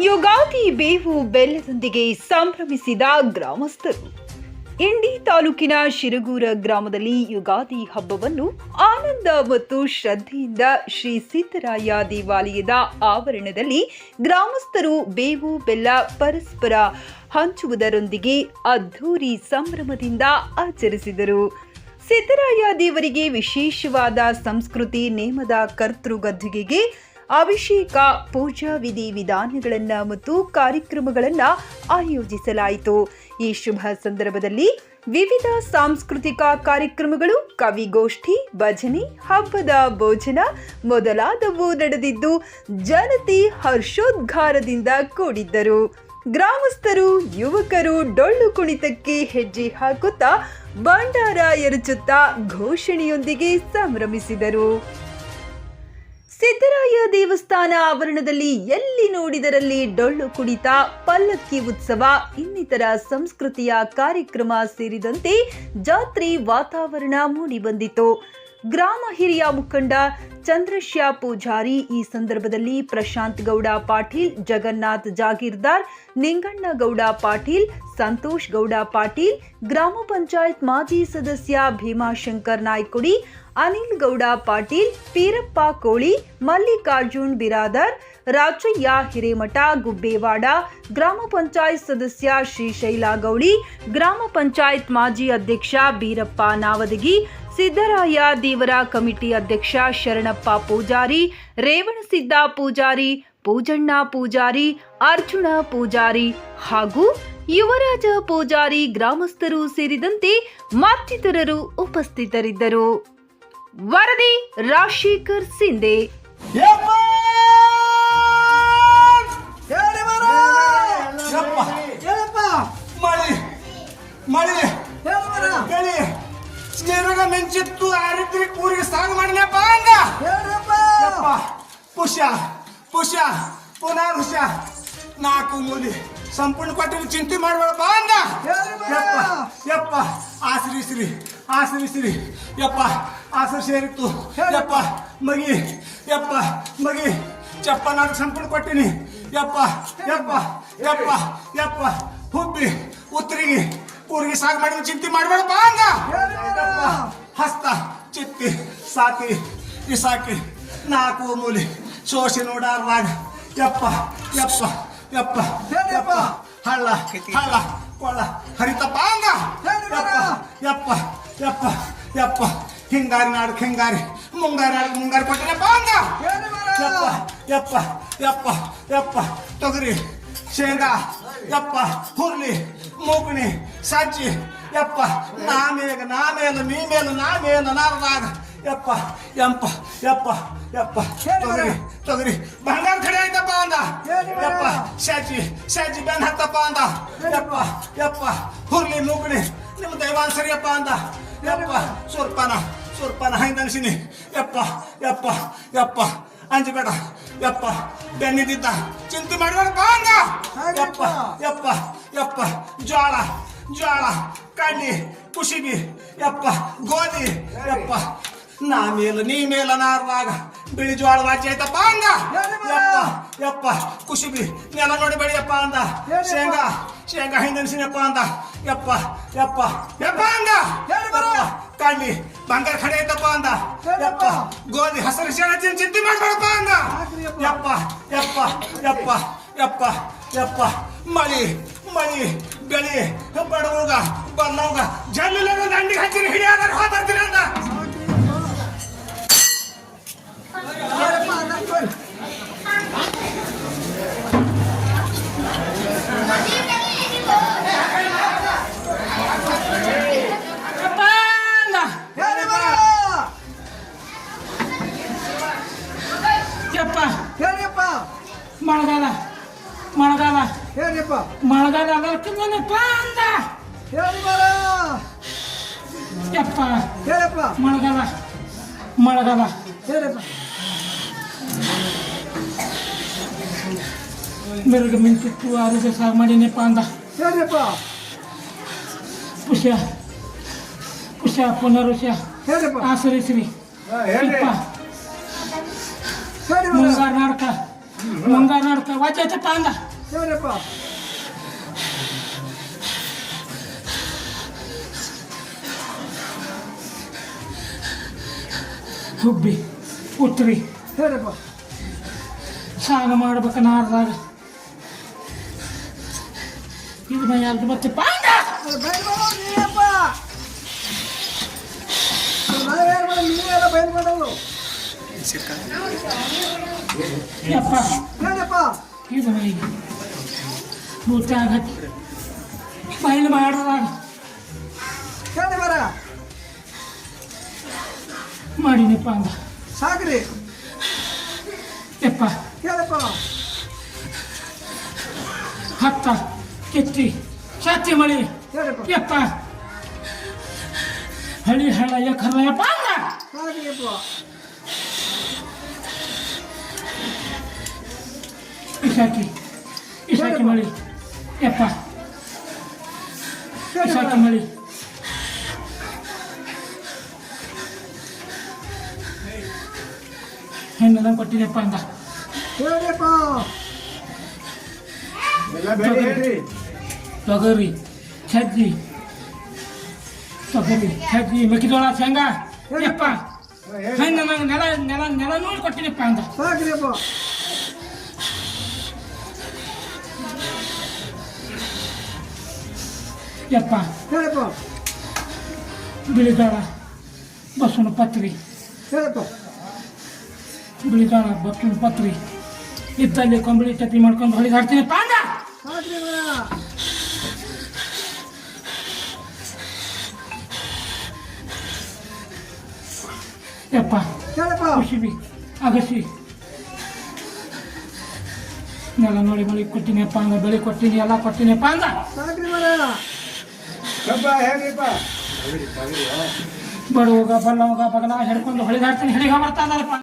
ಯುಗಾದಿ ಬೇವು ಬೆಲ್ಲದೊಂದಿಗೆ ಸಂಭ್ರಮಿಸಿದ ಗ್ರಾಮಸ್ಥರು. ಇಂಡಿ ತಾಲೂಕಿನ ಶಿರಗೂರ ಗ್ರಾಮದಲ್ಲಿ ಯುಗಾದಿ ಹಬ್ಬವನ್ನು ಆನಂದ ಮತ್ತು ಶ್ರದ್ಧೆಯಿಂದ ಶ್ರೀ ಸಿದ್ದರಾಯ ದೇವಾಲಯದ ಆವರಣದಲ್ಲಿ ಗ್ರಾಮಸ್ಥರು ಬೇವು ಬೆಲ್ಲ ಪರಸ್ಪರ ಹಂಚುವುದರೊಂದಿಗೆ ಅದ್ಧೂರಿ ಸಂಭ್ರಮದಿಂದ ಆಚರಿಸಿದರು. ಸಿದ್ದರಾಯ ದೇವರಿಗೆ ವಿಶೇಷವಾದ ಸಂಸ್ಕೃತಿ ನೇಮದ ಕರ್ತೃಗದ್ದುಗೆಗೆ ಅಭಿಷೇಕ, ಪೂಜಾ ವಿಧಿ ವಿಧಾನಗಳನ್ನು ಮತ್ತು ಕಾರ್ಯಕ್ರಮಗಳನ್ನು ಆಯೋಜಿಸಲಾಯಿತು. ಈ ಶುಭ ಸಂದರ್ಭದಲ್ಲಿ ವಿವಿಧ ಸಾಂಸ್ಕೃತಿಕ ಕಾರ್ಯಕ್ರಮಗಳು, ಕವಿಗೋಷ್ಠಿ, ಭಜನೆ, ಹಬ್ಬದ ಭೋಜನ ಮೊದಲಾದವು ನಡೆದಿದ್ದು ಜನತೆ ಹರ್ಷೋದ್ಗಾರದಿಂದ ಕೂಡಿದ್ದರು. ಗ್ರಾಮಸ್ಥರು, ಯುವಕರು ಡೊಳ್ಳು ಕುಣಿತಕ್ಕೆ ಹೆಜ್ಜೆ ಹಾಕುತ್ತಾ ಭಂಡಾರ ಎರಚುತ್ತಾ ಘೋಷಣೆಯೊಂದಿಗೆ ಸಂಭ್ರಮಿಸಿದರು. ಸಿದ್ದರಾಯ ದೇವಸ್ಥಾನ ಆವರಣದಲ್ಲಿ ಎಲ್ಲಿ ನೋಡಿದರಲ್ಲಿ ಡೊಳ್ಳು ಕುಣಿತ, ಪಲ್ಲಕ್ಕಿ ಉತ್ಸವ, ಇನ್ನಿತರ ಸಂಸ್ಕೃತಿಯ ಕಾರ್ಯಕ್ರಮ ಸೇರಿದಂತೆ ಜಾತ್ರೆ ವಾತಾವರಣ ಮೂಡಿಬಂದಿತು. ಗ್ರಾಮ ಹಿರಿಯ ಮುಖಂಡ ಚಂದ್ರಶ್ಯ ಪೂಜಾರಿ ಈ ಸಂದರ್ಭದಲ್ಲಿ ಪ್ರಶಾಂತ್ ಗೌಡ ಪಾಟೀಲ್, ಜಗನ್ನಾಥ್ ಜಾಗೀರ್ದಾರ್, ನಿಂಗಣ್ಣಗೌಡ ಪಾಟೀಲ್, ಸಂತೋಷ್ ಗೌಡ ಪಾಟೀಲ್, ಗ್ರಾಮ ಪಂಚಾಯತ್ ಮಾಜಿ ಸದಸ್ಯ ಭೀಮಾಶಂಕರ್ ನಾಯ್ಕುಡಿ, ಅನಿಲ್ ಗೌಡ ಪಾಟೀಲ್, ಪೀರಪ್ಪ ಕೋಳಿ, ಮಲ್ಲಿಕಾರ್ಜುನ್ ಬಿರಾದರ್, ರಾಜಯ್ಯ ಹಿರೇಮಠ ಗುಬ್ಬೇವಾಡ, ಗ್ರಾಮ ಪಂಚಾಯತ್ ಸದಸ್ಯ ಶ್ರೀಶೈಲ ಗೌಳಿ, ಗ್ರಾಮ ಪಂಚಾಯತ್ ಮಾಜಿ ಅಧ್ಯಕ್ಷ ಬೀರಪ್ಪ ನಾವದಗಿ, ಸಿದ್ದರಾಯ ದೇವರ ಕಮಿಟಿ ಅಧ್ಯಕ್ಷ ಶರಣಪ್ಪ ಪೂಜಾರಿ, ರೇವಣಸಿದ್ದ ಪೂಜಾರಿ, ಪೂಜಣ್ಣ ಪೂಜಾರಿ, ಅರ್ಜುನ ಪೂಜಾರಿ ಹಾಗೂ ಯುವರಾಜ ಪೂಜಾರಿ ಗ್ರಾಮಸ್ಥರು ಸೇರಿದಂತೆ ಮತ್ತಿತರರು ಉಪಸ್ಥಿತರಿದ್ದರು. ವರದಿ ರಾಜಶೇಖರ್ ಸಿಂಧೆ. ಮೆಂಚಿತ್ತು ಆರಿದ್ರಿ ಊರಿಗೆ ಸಾగు ಮಾಡಿನಪ್ಪ ಅಂದ ಪುಷ್ಯ ಪುಷ್ಯ ಪುನರ್ ಹುಷ ನಾಲ್ಕು ಮೂಲಿ ಸಂಪೂರ್ಣ ಕೊಟ್ಟಿನ ಚಿಂತೆ ಮಾಡ್ಬೇಡಪ್ಪ ಅಂದ. ಯಪ್ಪ ಯಪ್ಪ ಆಶ್ರಯಿಸ್ರಿ ಆಶ್ರಯಿಸ್ರಿ ಯಪ್ಪ ಆಸರು ಸೇರಿತ್ತು ಯಪ್ಪ ಮಗಿ ಯಪ್ಪ ಮಗಿ ಚಪ್ಪ ನಾಲ್ಕು ಸಂಪೂರ್ಣ ಕೊಟ್ಟಿನಿ ಯಪ್ಪ ಯಪ್ಪ ಯಪ್ಪ ಯಪ್ಪ ಹುಬ್ಬಿ ಉತ್ತರಿಗೆ ಊರಿಗೆ ಸಾగు ಮಾಡಿದ ಚಿಂತೆ ಮಾಡ್ಬೇಡಪ್ಪ ಅಂದ. ಹಸ್ತ ಚಿತ್ತಿ ಸಾಕಿ ಇಸಾಕಿ ನಾಲ್ಕು ಮೂಲಿ ಸೋಸಿ ನೋಡಾರ್ವಾಗ ಯಪ್ಪ ಯಪ್ಪ ಯಪ್ಪ ಯಪ್ಪ ಹಳ್ಳ ಹಳ್ಳ ಕೊಳ್ಳ ಹರಿತಪ್ಪ ಅಂದ. ಯಪ್ಪ ಯಪ್ಪ ಯಪ್ಪ ಹಿಂಗಾರಿ ನಾಡು ಹಿಂಗಾರಿ ಮುಂಗಾರಿ ನಾಡು ಮುಂಗಾರಿ ಕೊಟ್ಟಿನಪ್ಪ ಅಂದ. ಯಪ್ಪ ಯಪ್ಪ ಯಪ್ಪ ಯಪ್ಪ ತೊಗರಿ ಶೇಂಗಾ ಯಪ್ಪ ಹುರ್ಲಿ ಮೂಗಣಿ ಸಜ್ಜಿ ಯಪ್ಪ ನಾಮೇಗ ನಾಮೇಲು ನೀ ಮೇಲು ನಾಮೇಲು ನಾರದಾಗ ಯಪ್ಪ ಯಂಪ ಯಪ್ಪ ಯಪ್ಪ ತೊಗರಿ ತೊಗರಿ ಬಂಗಾರ ಕಡೆ ಆಯ್ತಪ್ಪ ಅಂದ. ಯಪ್ಪ ಸಜ್ಜಿ ಸಜ್ಜಿ ಬೆನ್ ಹತ್ತಪ್ಪ ಅಂದ. ಯಪ್ಪ ಯಪ್ಪ ಹುರ್ಲಿ ಮೂಗಣಿ ನಿಮ್ಮ ದೈವಾನ್ ಸರಿಯಪ್ಪ ಅಂದ. ಯಪ್ಪ ಸುರ್ಪಾನ ಸುರ್ಪಾನ ಹಂಗೆ ಅನ್ಸಿನಿ ಯಪ್ಪ ಯಪ್ಪ ಯಪ್ಪ ಅಂಜಬೇಡ ಯಪ್ಪ ಬೆನ್ನಿದ್ದ ಚಿಂತೆ ಮಾಡಬೇಡಪ್ಪ ಅಂದ. ಯಪ್ಪ ಯಪ್ಪ ಯಪ್ಪ ಜ್ವಾಳ ಜ್ವಾಳ ಕಡ್ಲಿ ಕುಸಿಬಿ ಯಪ್ಪ ಗೋಧಿ ಯಪ್ಪ ನಾ ಮೇಲು ನೀ ಮೇಲ ನಾರ್ವಾಗ ಬಿಳಿ ಜ್ವಾಳ ವಾಚಿ ಆಯ್ತಪ್ಪ ಅಂದ. ಯಪ್ಪ ಯಪ್ಪ ಕುಸಿಬಿ ನೆಲ ನೋಡಿ ಬೆಳಿಯಪ್ಪ ಅಂದ. ಶೇಂಗಾ ಶೇಂಗಾ ಹಿಂದನ್ಸಿನಪ್ಪ ಅಂದ. ಯಪ್ಪ ಯಪ್ಪ ಯಪ್ಪ ಅಂದ. ಕಡ್ಲಿ ಬಂಗಾರ ಖಡೆ ಐತಪ್ಪ ಅಂದ. ಯಪ್ಪ ಗೋಧಿ ಹಸರು ಶೇಣ ಚಿಂತೆ ಮಾಡ್ಬೇಡಪ್ಪ ಅಂದ. ಯಪ್ಪ ಯಪ್ಪ ಯಪ್ಪ ಯಪ್ಪ ಯಪ್ಪ ಮಳಿ ಮಳಿ ಬೆಳಿ ಬಡವಾಗ ಬಲ್ಲವಾಗ ಜಲ್ಲಿಲ್ಲ ದಂಡಿಗೆ ಹಚ್ಚಿನ ಹಿಡಿಯಾದ್ರೆ ಹೋಗ್ತೀನಿ ಅಂದ. ಮಳೆಗಾಲ ಮಳೆಗಾಲ ಮಳೆಗಾಲ ಅದಕ್ಕೇನಪ್ಪ ಅಂದ. ಯಪ್ಪ ಮಳೆಗಾಲ ಮಳೆಗಾಲ ಮೆರುಗು ಮಿಂಚಿತ್ತು ಆರೋಗ್ಯ ಸಾగు ಮಾಡಿನಪ್ಪ ಅಂದ. ಖುಷಿಯ ಖುಷಿಯ ಪುನರುಷ ಆಸರಿಸ್ರಿ ಯಪ್ಪ ಮುಂಗಾರು ನಾಡಕ ಮುಂಗಾರು ನೋಡ್ಕ ವಾಚೈತಪ್ಪ ಅಂದ ಹೇಳ್ರಪ್ಪ. ಹುಬ್ಬಿ ಉತ್ತರಿ ಹೇಳ್ರಪ್ಪ. ಸಾಗ ಮಾಡ್ಬೇಕ ನಾರ್ದಾಗ ಇದು ಮೈ ಯಾರ್ದು ಬತ್ತಪ್ಪ ಅಂದ ಬಯಲು ಮಾಡೋದು ನೀವಪ್ಪ. ನಾವೇನು ಮಾಡೋದು ನೀವೆಲ್ಲ ಬಯಲು ಮಾಡೋದು. ಯಪ್ಪ ಹೇಳ್ರಪ್ಪ. ಇದು ಮೈಗೆ ಬೂಟ ಆಗತ್ತೆ ಬಯಲು ಮಾಡ್ದಾಗ ಹೇಳಿ ಬರ. ಮಾಡಿನಪ್ಪ ಅಂದ ಸಾಕ್ರಿ. ಯಪ್ಪ ಹೇಳಪ್ಪ. ಹತ್ತ ಕೆತ್ತಿ ಛಾತಿ ಮಳಿ ಹೇಳ್ರಪ್ಪ. ಯಪ್ಪ ಹಳಿ ಹಳ ಯಪ್ಪ ಅಂದ ಸಾಕ್ರಿಯಪ್ಪ. ಇಸಾಕಿ ಮಳಿ ಯಪ್ಪ ಇಸಾಕಿ ಮಳಿ ಹೆಣ್ಣದ ಕೊಟ್ಟಿದೆಪ್ಪ ಅಂದ ಹೇಳ್ರಪ್ಪ. ತೊಗರಿ ಸಜ್ಜಿ ಮೆಕ್ಕೆಜೋಳ ಶೇಂಗಾ ಯಪ್ಪ ಹೆಣ್ಣು ನೆಲ ನೆಲ ನೆಲ ನೋಡಿ ಕೊಟ್ಟಿದೆಪ್ಪ ಅಂದ ಸಾಕ್ರಿಯಪ್ಪ. ಯಪ್ಪ ಹೇಳಪ್ಪ. ಬಿಳಿಜೋಳ ಬಸವನ ಪತ್ರಿ ಹೇಳಪ್ಪ. ಬಿಳಿಜೋಳ ಬಸವನ ಪತ್ರಿ ಇತ್ತಲ್ಲಿ ಕೊಂಬಳಿ ಚಟ್ನಿ ಮಾಡ್ಕೊಂಡು ಹೊಳಿಗೆ ಹಾಡ್ತೀನಪ್ಪ ಅಂದ ಸಾಕ್ರಿ ಮರ. ಯಪ್ಪ ಹೇಳಪ್ಪ. ಕುಸಿಬಿ ಅಗಸಿ ನೆಲ ನೋಡಿ ಮಳಿ ಕೊಟ್ಟಿನಿಯಪ್ಪ ಅಂದ ಬೆಳೆ ಕೊಟ್ಟಿನಿ ಎಲ್ಲ ಕೊಟ್ಟಿನಿಯಪ್ಪ ಅಂದ ಸಾಕ್ರಿ ಮರ. ಬಡವಾಗ ಬಲ್ಲವಾಗ ಬಗಲ ಹಿಡ್ಕೊಂಡು ಹೊಳಿಗೆ ಹಾಡ್ತೀನಿ ಹಿಡಿಗೆ ಬರ್ತಾ ಇದಾರಪ್ಪ